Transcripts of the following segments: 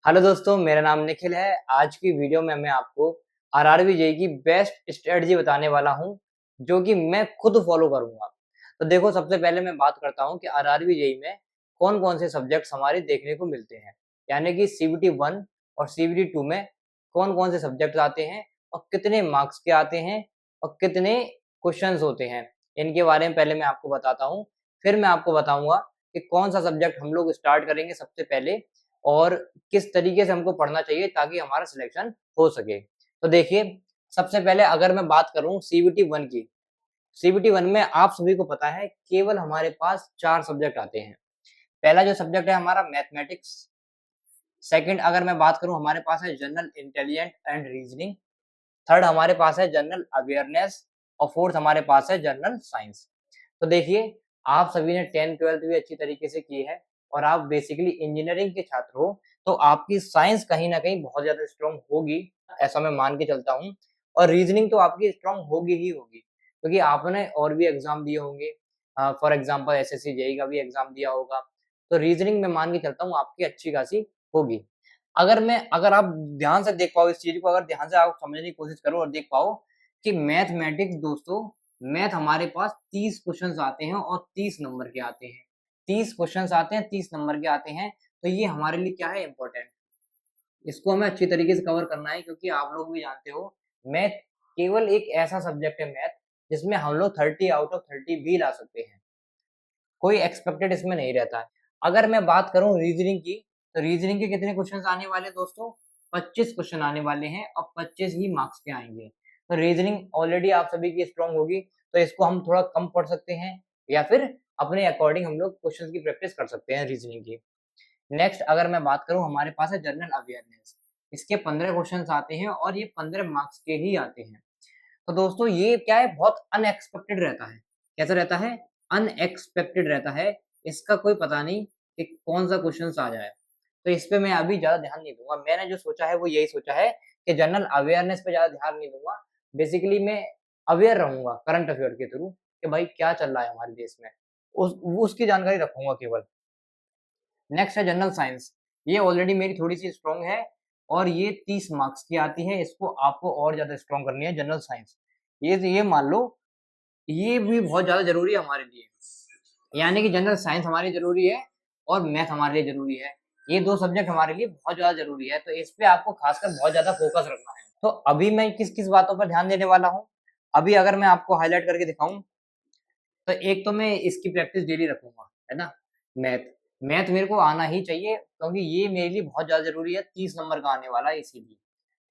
Hello दोस्तों, मेरा नाम निखिल है। आज की वीडियो में मैं आपको आरआरबी जेईई की बेस्ट स्ट्रेटजी बताने वाला हूं, जो कि मैं खुद फॉलो करूंगा। तो देखो, सबसे पहले मैं बात करता हूं कि आरआरबी जेईई में कौन-कौन से सब्जेक्ट्स हमारे देखने को मिलते हैं। यानी कि सीबीटी 1 और सीबीटी 2 में कौन-कौन से सब्जेक्ट्स आते हैं और कितने मार्क्स के आते हैं और कितने क्वेश्चंस होते हैं। इनके बारे में पहले मैं आपको बताता हूँ। फिर मैं आपको बताऊँगा कि कौन सा सब्जेक्ट हम लोग स्टार्ट करेंगे सबसे पहले और किस तरीके से हमको पढ़ना चाहिए ताकि हमारा सिलेक्शन हो सके। तो देखिए, सबसे पहले अगर मैं बात करूँ सीबीटी 1 की, सीबीटी 1 में आप सभी को पता है केवल हमारे पास 4 सब्जेक्ट आते हैं। पहला जो सब्जेक्ट है हमारा मैथमेटिक्स, सेकंड अगर मैं बात करूँ हमारे पास है general intelligent and reasoning, third हमारे पास है जनरल अवेयरनेस और फोर्थ हमारे पास है जनरल साइंस। तो देखिए, आप सभी ने 10th-12th भी अच्छी तरीके से की है और आप बेसिकली इंजीनियरिंग के छात्र हो, तो आपकी साइंस कहीं न कहीं बहुत ज़्यादा स्ट्रॉन्ग होगी, ऐसा मैं मान के चलता हूँ। और रीज़निंग तो आपकी स्ट्रॉन्ग होगी ही होगी, क्योंकि आपने और भी एग्ज़ाम दिए होंगे। फॉर एग्ज़ाम्पल एसएससी, जेईई का भी एग्ज़ाम दिया होगा, तो रीज़निंग मैं मान के चलता हूँ आपकी अच्छी खासी होगी। अगर आप ध्यान से देख पाओ इस चीज़ को, अगर ध्यान से आप समझने की कोशिश करो और देख पाओ कि मैथमेटिक्स दोस्तों, मैथ हमारे पास 30 क्वेश्चंस आते हैं और 30 नंबर के आते हैं। 30 क्वेश्चंस आते हैं, 30 नंबर के आते हैं, तो ये हमारे लिए क्या है इम्पोर्टेंट। इसको हमें अच्छी तरीके से कवर करना है, क्योंकि आप लोग भी जानते हो मैथ केवल एक ऐसा सब्जेक्ट है मैथ, जिसमें हम लोग 30 आउट ऑफ 30 भी ला सकते हैं। कोई एक्सपेक्टेड इसमें नहीं रहता है। अगर मैं बात करूँ रीज़निंग की, तो रीज़निंग के कितने क्वेश्चन्स आने वाले हैं दोस्तों? 25 क्वेश्चन आने वाले हैं और 25 ही मार्क्स के आएँगे। तो रीज़निंग ऑलरेडी आप सभी की स्ट्रॉन्ग होगी, तो इसको हम थोड़ा कम पढ़ सकते हैं या फिर अपने अकॉर्डिंग हम लोग क्वेश्चन्स की प्रैक्टिस कर सकते हैं रीज़निंग की। नेक्स्ट अगर मैं बात करूँ, हमारे पास है जनरल अवेयरनेस। इसके 15 क्वेश्चन्स आते हैं और ये 15 मार्क्स के ही आते हैं। तो दोस्तों ये क्या है, बहुत अनएक्सपेक्टेड रहता है। कैसा रहता है? अनएक्सपेक्टेड रहता है। इसका कोई पता नहीं कि कौन-सा क्वेश्चन्स आ जाए। तो इस पे मैं अभी ज़्यादा ध्यान नहीं दूँगा। मैंने जो सोचा है वो यही सोचा है कि जनरल अवेयरनेस पे ज़्यादा ध्यान नहीं दूँगा। बेसिकली मैं अवेयर रहूँगा करंट अफेयर के थ्रू कि भाई क्या चल रहा है हमारे देश में। उसकी जानकारी रखूँगा केवल। नेक्स्ट है जनरल साइंस। ये ऑलरेडी मेरी थोड़ी-सी स्ट्रॉन्ग है और ये 30 मार्क्स की आती है। इसको आपको और ज़्यादा स्ट्रॉन्ग करनी है जनरल साइंस। ये मान लो, ये भी बहुत ज़्यादा ज़रूरी है हमारे लिए। यानी कि जनरल साइंस हमारे लिए ज़रूरी है और मैथ हमारे लिए ज़रूरी है। ये 2 सब्जेक्ट हमारे लिए बहुत ज़्यादा ज़रूरी है, तो इस पे आपको खासकर बहुत ज़्यादा फ़ोकस रखना है। तो अभी मैं किस-किस बातों पर ध्यान देने वाला हूँ? अभी अगर मैं आपको हाइलाइट करके दिखाऊँ, तो एक तो मैं इसकी प्रैक्टिस डेली रखूँगा, है ना? मैथ, मैथ मेरे को आना ही चाहिए, क्योंकि ये मेरे लिए बहुत ज़्यादा ज़रूरी है, 30 नंबर का आने वाला है इसीलिए,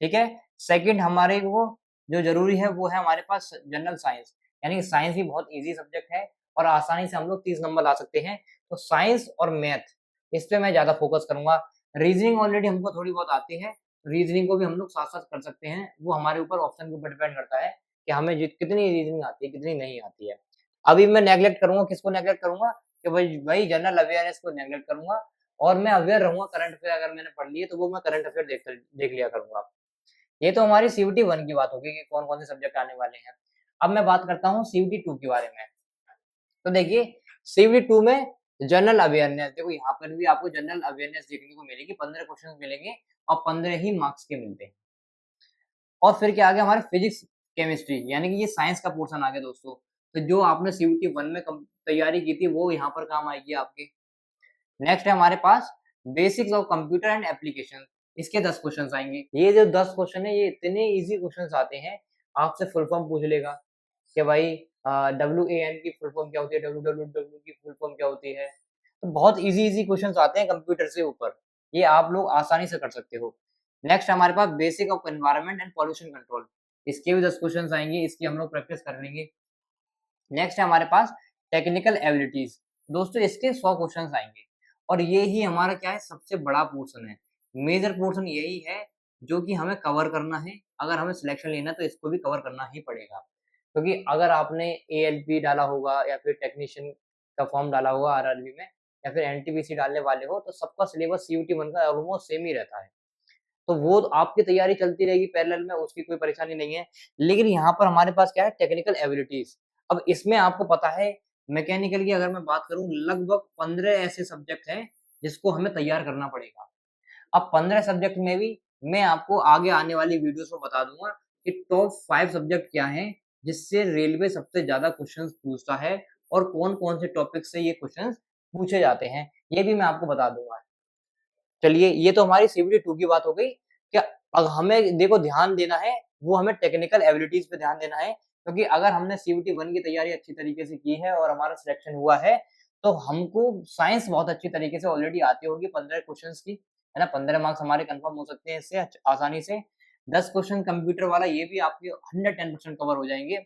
ठीक है? सेकंड हमारे को जो ज़रूरी है वो है हमारे पास जनरल साइंस, यानी कि साइंस भी बहुत ईज़ी सब्जेक्ट है और आसानी से हम लोग 30 नंबर ला सकते हैं। तो साइंस और मैथ, इस पे मैं ज़्यादा फ़ोकस करूँगा। रीज़निंग ऑलरेडी हमको थोड़ी बहुत आती है, रीज़निंग को भी हम लोग साथ-साथ कर सकते हैं। वो हमारे ऊपर ऑप्शन के ऊपर डिपेंड करता है कि हमें कितनी रीज़निंग आती है, कितनी नहीं आती है। अभी मैं नेगलेक्ट करूँगा, किसको नेगलेक्ट करूँगा कि भाई जनरल अवेयरनेस को नेगलेक्ट करूँगा और मैं अवेयर रहूँगा करंट अफेयर। अगर मैंने पढ़ लिए तो वो मैं करंट अफेयर देख लिया करूँगा। ये तो हमारी सीयूटी 1 की बात होगी कि कौन-कौन से सब्जेक्ट आने वाले हैं। अब मैं बात करता हूँ सीयूटी 2 के बारे में। तो देखिए, सीयूटी 2 में जनरल अवेयरनेस, देखो यहाँ पर भी आपको जनरल अवेयरनेस देखने को मिलेगी, 15 क्वेश्चंस मिलेंगे और 15 ही मार्क्स के मिलते हैं। और फिर क्या आ गया हमारा फिजिक्स, केमिस्ट्री, यानी कि ये साइंस का पोर्शन आ गया दोस्तों। तो जो आपने सीयूटी 1 में तैयारी की थी वो यहाँ पर काम आएगी आपके। नेक्स्ट है हमारे पास basics of computer and application. इसके 10 क्वेश्चंस आएँगे। ये जो 10 क्वेश्चन है ये इतने ईज़ी क्वेश्चंस आते हैं, आपसे फुल फॉर्म पूछ लेगा कि भाई WAN की फुल फॉर्म क्या होती है, WWW की फुल फॉर्म क्या होती है। तो बहुत ईज़ी-ईज़ी क्वेश्चंस आते हैं कंप्यूटर से ऊपर। ये आप लोग आसानी से कर सकते हो। नेक्स्ट हमारे पास basic of environment and pollution control. इसके भी 10 क्वेश्चंस आएँगे, इसकी हम लोग प्रैक्टिस कर लेंगे। नेक्स्ट है हमारे पास टेक्निकल एबिलिटीज़। दोस्तों इसके 100 क्वेश्चंस आएँगे और ये ही हमारा क्या है, सबसे बड़ा पोर्शन है। मेजर पोर्शन यही है जो कि हमें कवर करना है। अगर हमें सिलेक्शन लेना है तो इसको भी कवर करना ही पड़ेगा। क्योंकि अगर आपने एएलपी डाला होगा या फिर टेक्नीशियन का फॉर्म डाला होगा आरआरबी में या फिर एनटीपीसी डालने वाले हो, तो सबका सिलेबस सीयूटी 1 का ऑलमोस्ट सेम ही रहता है। तो वो आपकी तैयारी चलती रहेगी पैरेलल में, उसकी कोई परेशानी नहीं है। लेकिन यहाँ पर हमारे पास क्या है, टेक्निकल एबिलिटीज़। अब इसमें आपको पता है, मैकेनिकल की अगर मैं बात करूँ, लगभग 15 ऐसे सब्जेक्ट हैं जिसको हमें तैयार करना पड़ेगा। अब 15 सब्जेक्ट में भी मैं आपको आगे आने वाली वीडियोस में बता दूंगा कि टॉप 5 सब्जेक्ट क्या हैं जिससे रेलवे सबसे ज्यादा क्वेश्चंस पूछता है और कौन कौन से टॉपिक से ये क्वेश्चंस पूछे जाते हैं, ये भी मैं आपको बता दूंगा। चलिए, ये तो हमारी सीबीटी 2 की बात हो गई। क्या अब हमें देखो ध्यान देना है, वो हमें टेक्निकल एबिलिटीज पे ध्यान देना है, क्योंकि अगर हमने सीबीटी 1 की तैयारी अच्छी तरीके से की है और हमारा सिलेक्शन हुआ है, तो हमको साइंस बहुत अच्छी तरीके से ऑलरेडी आती होगी 15 क्वेश्चंस की, है ना? 15 मार्क्स हमारे कंफर्म हो सकते हैं इससे आसानी से। 10 क्वेश्चन कंप्यूटर वाला, ये भी आपके 110% कवर हो जाएँगे।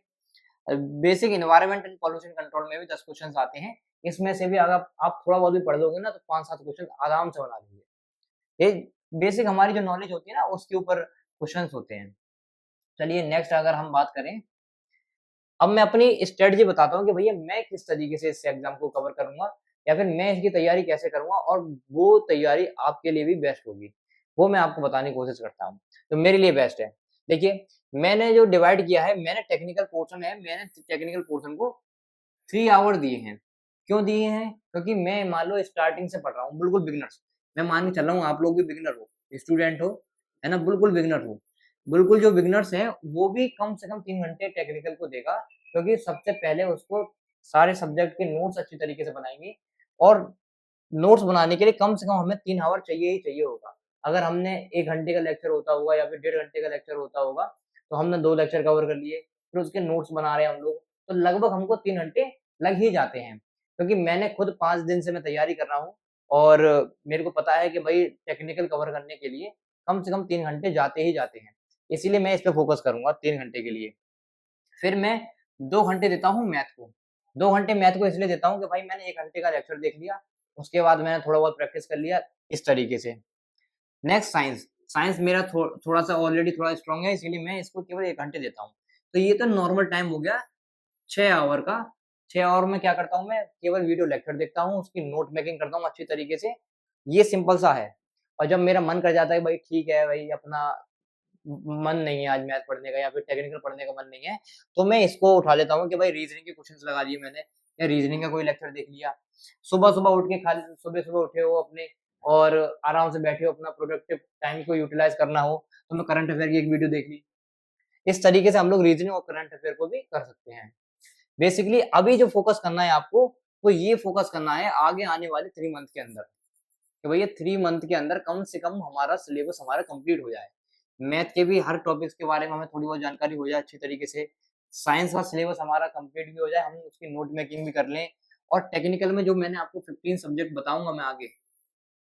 Basic environment and pollution control में भी 10 क्वेश्चंस आते हैं। इसमें से भी अगर आप थोड़ा बहुत भी पढ़ लोगे ना, तो 5-7 क्वेश्चन आराम से बना लेंगे। ये बेसिक हमारी जो नॉलेज होती है ना, उसके ऊपर क्वेश्चंस होते हैं। चलिए नेक्स्ट अगर हम बात करें, अब मैं अपनी स्ट्रेटजी बताता हूँ कि भैया मैं किस तरीके से इस एग्जाम को कवर करूँगा या फिर मैं इसकी तैयारी कैसे करूँगा और वो तैयारी आपके लिए भी बेस्ट होगी। वो मैं आपको बताने की कोशिश करता हूँ। तो मेरे लिए बेस्ट है। देखिए, मैंने जो डिवाइड किया है, मैंने टेक्निकल पोर्शन को 3 आवर दिए हैं। क्यों दिए हैं? क्योंकि मैं मान लो स्टार्टिंग से पढ़ रहा हूँ, बिल्कुल बिगिनर्स। मैं मान के चल रहा हूँ आप लोग भी बिगिनर हो, स्टूडेंट हो, है ना? बिल्कुल बिगिनर हो। बिल्कुल जो बिगिनर्स हैं, वो भी कम से कम 3 घंटे टेक्निकल को देगा, क्योंकि सबसे पहले उसको सारे सब्जेक्ट के नोट्स अच्छी तरीके से बनाएँगे और नोट्स बनाने के लिए कम से कम हमें 3 आवर चाहिए ही चाहिए होगा। अगर हमने 1 घंटे का लेक्चर होता होगा या फिर डेढ़ घंटे का लेक्चर होता होगा, तो हमने 2 लेक्चर कवर कर लिए, फिर उसके नोट्स बना रहे हैं हम लोग, तो लगभग हमको 3 घंटे लग ही जाते हैं। क्योंकि मैंने खुद 5 दिन से मैं तैयारी कर रहा हूँ और मेरे को पता है कि भई टेक्निकल कवर करने के लिए कम से कम 3 घंटे जाते ही जाते हैं। इसीलिए मैं इस पे फ़ोकस करूँगा 3 घंटे के लिए। फिर मैं 2 घंटे देता हूँ मैथ को। 2 घंटे मैथ को इसलिए देता हूँ कि भाई मैंने 1 घंटे का लेक्चर देख लिया, उसके बाद मैंने थोड़ा बहुत प्रैक्टिस कर लिया, इस तरीके से। नेक्स्ट साइंस, साइंस मेरा थोड़ा-सा ऑलरेडी थोड़ा स्ट्रॉन्ग है, इसीलिए मैं इसको केवल 1 घंटे देता हूँ। तो ये तो नॉर्मल टाइम हो गया 6 आवर का। 6 आवर में क्या करता हूँ मैं, केवल वीडियो लेक्चर देखता हूँ, उसकी नोट मेकिंग करता हूँ अच्छी तरीके से। ये सिंपल सा है। और जब मेरा मन कर जाता है भाई ठीक है भाई अपना मन नहीं है आज मैथ पढ़ने का या फिर टेक्निकल पढ़ने का मन नहीं है, तो मैं इसको उठा लेता हूँ कि भाई रीज़निंग के क्वेश्चन्स लगा दिए मैंने या रीज़निंग का कोई लेक्चर देख लिया। सुबह-सुबह उठ के खाली सुबह-सुबह उठे हो अपने और आराम से बैठे हो अपना प्रोडक्टिव टाइम को यूटिलाइज़ करना हो, तो मैं करंट अफेयर की एक वीडियो देख ली। इस तरीके से हम लोग रीज़निंग और करंट अफेयर को भी कर सकते हैं। बेसिकली अभी जो फ़ोकस करना है आपको, वो ये फ़ोकस करना है आगे आने वाले 3 मंथ के अंदर, कि भैया 3 मंथ के अंदर कम से कम हमारा सिलेबस हमारा कंप्लीट हो जाए। मैथ के भी हर टॉपिक्स के बारे में हमें थोड़ी बहुत जानकारी हो जाए अच्छी तरीके से। साइंस का सिलेबस हमारा कंप्लीट भी हो जाए, हम उसकी नोट मेकिंग भी कर लें और टेक्निकल में जो मैंने आपको 15 सब्जेक्ट बताऊँगा मैं आगे,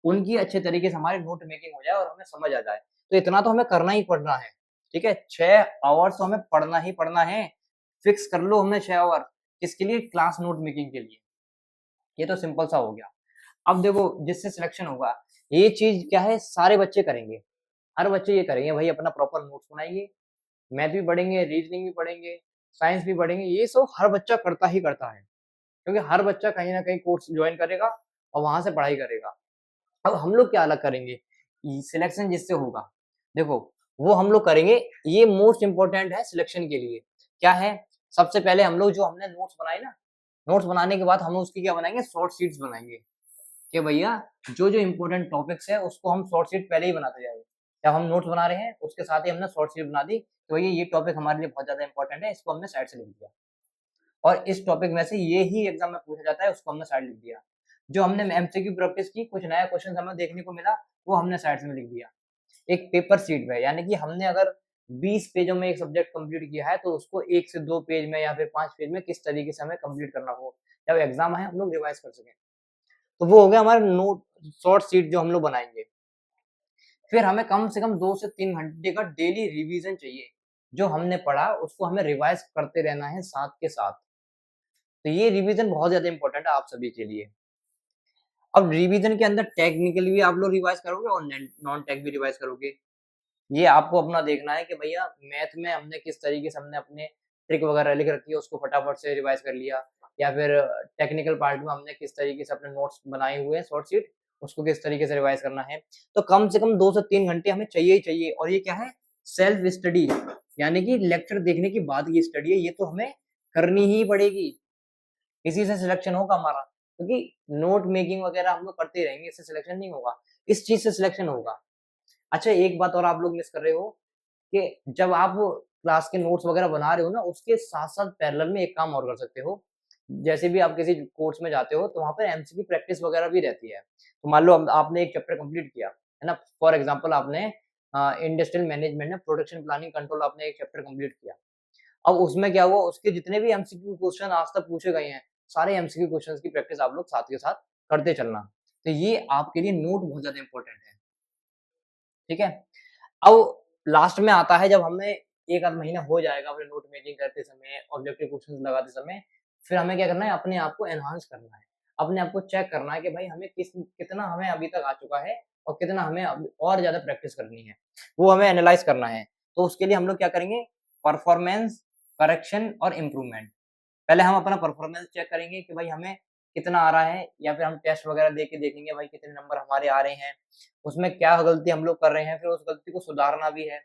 उनकी अच्छे तरीके से हमारी नोट मेकिंग हो जाए और हमें समझ आ जाए। तो इतना तो हमें करना ही पड़ना है, ठीक है? 6 आवर्स तो हमें पढ़ना ही पढ़ना है। फिक्स कर लो हमने 6 आवर, किसके लिए? क्लास नोट मेकिंग के लिए। ये तो सिंपल सा हो गया। अब देखो जिससे सिलेक्शन होगा, ये चीज़ क्या है सारे बच्चे करेंगे। हर बच्चे ये करेंगे भाई अपना प्रॉपर नोट्स बनाइए, मैथ भी पढ़ेंगे, रीज़निंग भी पढ़ेंगे, साइंस भी पढ़ेंगे, ये सब हर बच्चा करता ही करता है। क्योंकि हर बच्चा कहीं न कहीं कोर्स जॉइन करेगा और वहाँ से पढ़ाई करेगा। अब हम लोग क्या अलग करेंगे? सिलेक्शन जिससे होगा, देखो वो हम लोग करेंगे, ये मोस्ट इम्पोर्टेंट है सिलेक्शन के लिए। क्या है? सबसे पहले हम लोग जो हमने नोट्स बनाए ना, नोट्स बनाने के बाद हम उसकी क्या बनाएँगे शॉर्ट शीट्स बनाएँगे, कि भैया जो-जो इम्पोर्टेंट टॉपिक्स है उसको हम शॉर्ट शीट पहले ही बनाते जाएँगे। जब हम नोट्स बना रहे हैं उसके साथ ही हमने शॉर्ट शीट बना दी, तो भैया ये टॉपिक हमारे लिए बहुत ज़्यादा इम्पोर्टेंट है, इसको हमने साइड से लिख दिया। और इस टॉपिक में से ये ही एग्ज़ाम में पूछा जाता है, उसको हमने साइड लिख दिया। जो हमने एमसीक्यू प्रैक्टिस की, कुछ नया क्वेश्चन हमें देखने को मिला, वो हमने साइड्स में लिख दिया। एक पेपर शीट में, यानी कि हमने अगर 20 पेजों में एक सब्जेक्ट कंप्लीट किया है, तो उसको 1 से 2 पेज में या फिर 5 पेज में किस तरीके से हमें कंप्लीट करना हो, जब एग्ज़ाम है हम लोग रिवाइज़ कर सकें। तो वो हो गया हमारा नोट शॉर्ट शीट जो हम लोग बनाएँगे। फिर हमें कम से कम 2 से 3 घंटे का डेली रिवीजन चाहिए। जो हमने पढ़ा उसको हमें रिवाइज़ करते रहना है साथ के साथ। तो ये रिवीजन बहुत ज़्यादा इम्पोर्टेंट है आप सभी के लिए। अब रिवीजन के अंदर टेक्निकली भी आप लोग रिवाइज़ करोगे और नॉन टेक भी रिवाइज़ करोगे। ये आपको अपना देखना है कि भैया मैथ में हमने किस तरीके से हमने अपने ट्रिक वगैरह लिख रखी है उसको फटाफट से रिवाइज़ कर लिया या फिर टेक्निकल पार्ट में हमने किस तरीके से अपने नोट्स बनाए हुए हैं शॉर्ट शीट, उसको किस तरीके से रिवाइज़ करना है। तो कम से कम 2 से 3 घंटे हमें चाहिए ही चाहिए और ये क्या है सेल्फ स्टडी, यानी कि लेक्चर देखने के बाद की स्टडी है, ये तो हमें करनी ही पड़ेगी। इसी से सिलेक्शन होगा हमारा, क्योंकि नोट मेकिंग वगैरह हम लोग करते ही रहेंगे, इससे सिलेक्शन नहीं होगा। इस चीज़ से सिलेक्शन होगा। अच्छा, एक बात और आप लोग मिस कर रहे हो कि जब आप क्लास के नोट्स वगैरह बना रहे हो ना, उसके साथ-साथ पैरेलल में एक काम और कर सकते हो। जैसे भी आप किसी कोर्स में जाते हो, तो वहाँ पे एमसीक्यू प्रैक्टिस वगैरह भी रहती है। तो मान लो अब आपने एक चैप्टर कंप्लीट किया, है ना? फॉर एग्ज़ाम्पल आपने इंडस्ट्रियल मैनेजमेंट में प्रोडक्शन प्लानिंग कंट्रोल आपने एक चैप्टर कंप्लीट किया। अब उसमें क्या हुआ, उसके जितने भी एमसीक्यू क्वेश्चन आज तक पूछे गए हैं, सारे एमसीक्यू क्वेश्चन्स की प्रैक्टिस आप लोग साथ के साथ करते चलना। तो ये आपके लिए नोट बहुत ज़्यादा इम्पोर्टेंट है, ठीक है? अब लास्ट में आता है जब हमें 1 आध महीना हो जाएगा अपने नोट मेकिंग करते समय, ऑब्जेक्टिव क्वेश्चंस लगाते समय, फिर हमें क्या करना है, अपने आप को एनहांस करना है। अपने आप को चेक करना है कि भाई हमें कितना हमें अभी तक आ चुका है और कितना हमें अब और ज़्यादा प्रैक्टिस करनी है। वो हमें एनालाइज़ करना है। तो उसके लिए हम लोग क्या करेंगे, परफॉर्मेंस, करेक्शन और इम्प्रूवमेंट। पहले हम अपना परफॉर्मेंस चेक करेंगे कि भाई हमें कितना आ रहा है, या फिर हम टेस्ट वगैरह दे के देखेंगे भाई कितने नंबर हमारे आ रहे हैं, उसमें क्या गलती हम लोग कर रहे हैं, फिर उस गलती को सुधारना भी है।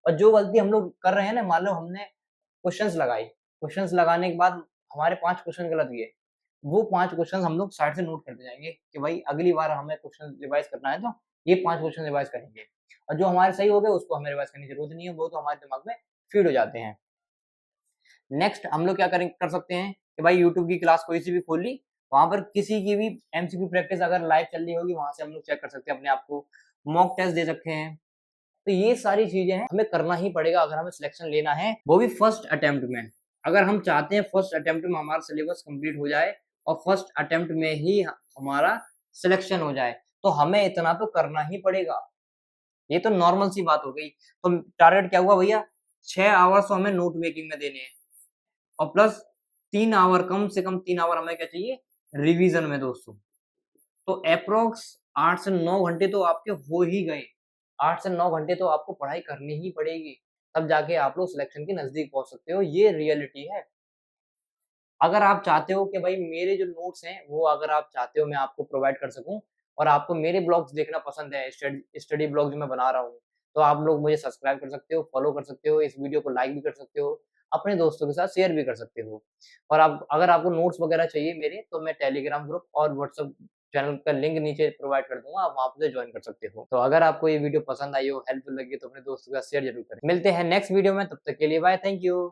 और जो गलती हम लोग कर रहे हैं ना, मान लो हमने क्वेश्चंस लगाई, क्वेश्चंस लगाने के बाद हमारे 5 क्वेश्चन गलत गए, वो 5 क्वेश्चंस हम लोग साइड से नोट करते जाएँगे कि भाई अगली बार हमें क्वेश्चन रिवाइज़ करना है तो ये 5 क्वेश्चन रिवाइज़ करेंगे। और जो हमारे सही हो गए उसको हमें रिवाइज़ करने की ज़रूरत नहीं है, वो तो हमारे दिमाग में फीड हो जाते हैं। नेक्स्ट हम लोग क्या कर सकते हैं कि भाई यूट्यूब की क्लास कोई सी भी खोल ली, वहाँ पर किसी की भी एमसीक्यू प्रैक्टिस अगर लाइव चल रही होगी, वहाँ से हम लोग चेक कर सकते हैं अपने आप को, मॉक टेस्ट दे सकते हैं। तो ये सारी चीज़ें हैं, हमें करना ही पड़ेगा अगर हमें सिलेक्शन लेना है, वो भी फर्स्ट अटेम्प्ट में। अगर हम चाहते हैं फर्स्ट अटेम्प्ट में हमारा सिलेबस कंप्लीट हो जाए और फर्स्ट अटेम्प्ट में ही हमारा सिलेक्शन हो जाए, तो हमें इतना तो करना ही पड़ेगा। ये तो नॉर्मल सी बात हो गई। तो टारगेट क्या हुआ भैया, 6 आवर्स तो हमें नोट मेकिंग में देने हैं और प्लस 3 आवर, कम से कम 3 आवर हमें क्या चाहिए, रिवीजन में दोस्तों। तो एप्रॉक्स 8 से 9 घंटे तो आपके हो ही गए। 8 से 9 घंटे तो आपको पढ़ाई करनी ही पड़ेगी, तब जाके आप लोग सिलेक्शन के नज़दीक पहुँच सकते हो, ये रियलिटी है। अगर आप चाहते हो कि भाई मेरे जो नोट्स हैं, वो अगर आप चाहते हो मैं आपको प्रोवाइड कर सकूँ और आपको मेरे ब्लॉग्स देखना पसंद है, स्टडी ब्लॉग जो मैं बना रहा हूँ, तो आप लोग मुझे सब्सक्राइब कर सकते हो, फॉलो कर सकते हो, इस वीडियो को लाइक भी कर सकते हो, अपने दोस्तों के साथ शेयर भी कर सकते हो। और आप अगर आपको नोट्स वगैरह चाहिए मेरे, तो मैं टेलीग्राम ग्रुप और व्हाट्सएप चैनल का लिंक नीचे प्रोवाइड कर दूँगा, आप वहाँ पे जॉइन कर सकते हो। तो अगर आपको ये वीडियो पसंद आई हो, हेल्पफुल लगी हो, तो अपने दोस्तों के साथ शेयर ज़रूर करें। मिलते हैं नेक्स्ट वीडियो में, तब तक के लिए बाय, थैंक यू।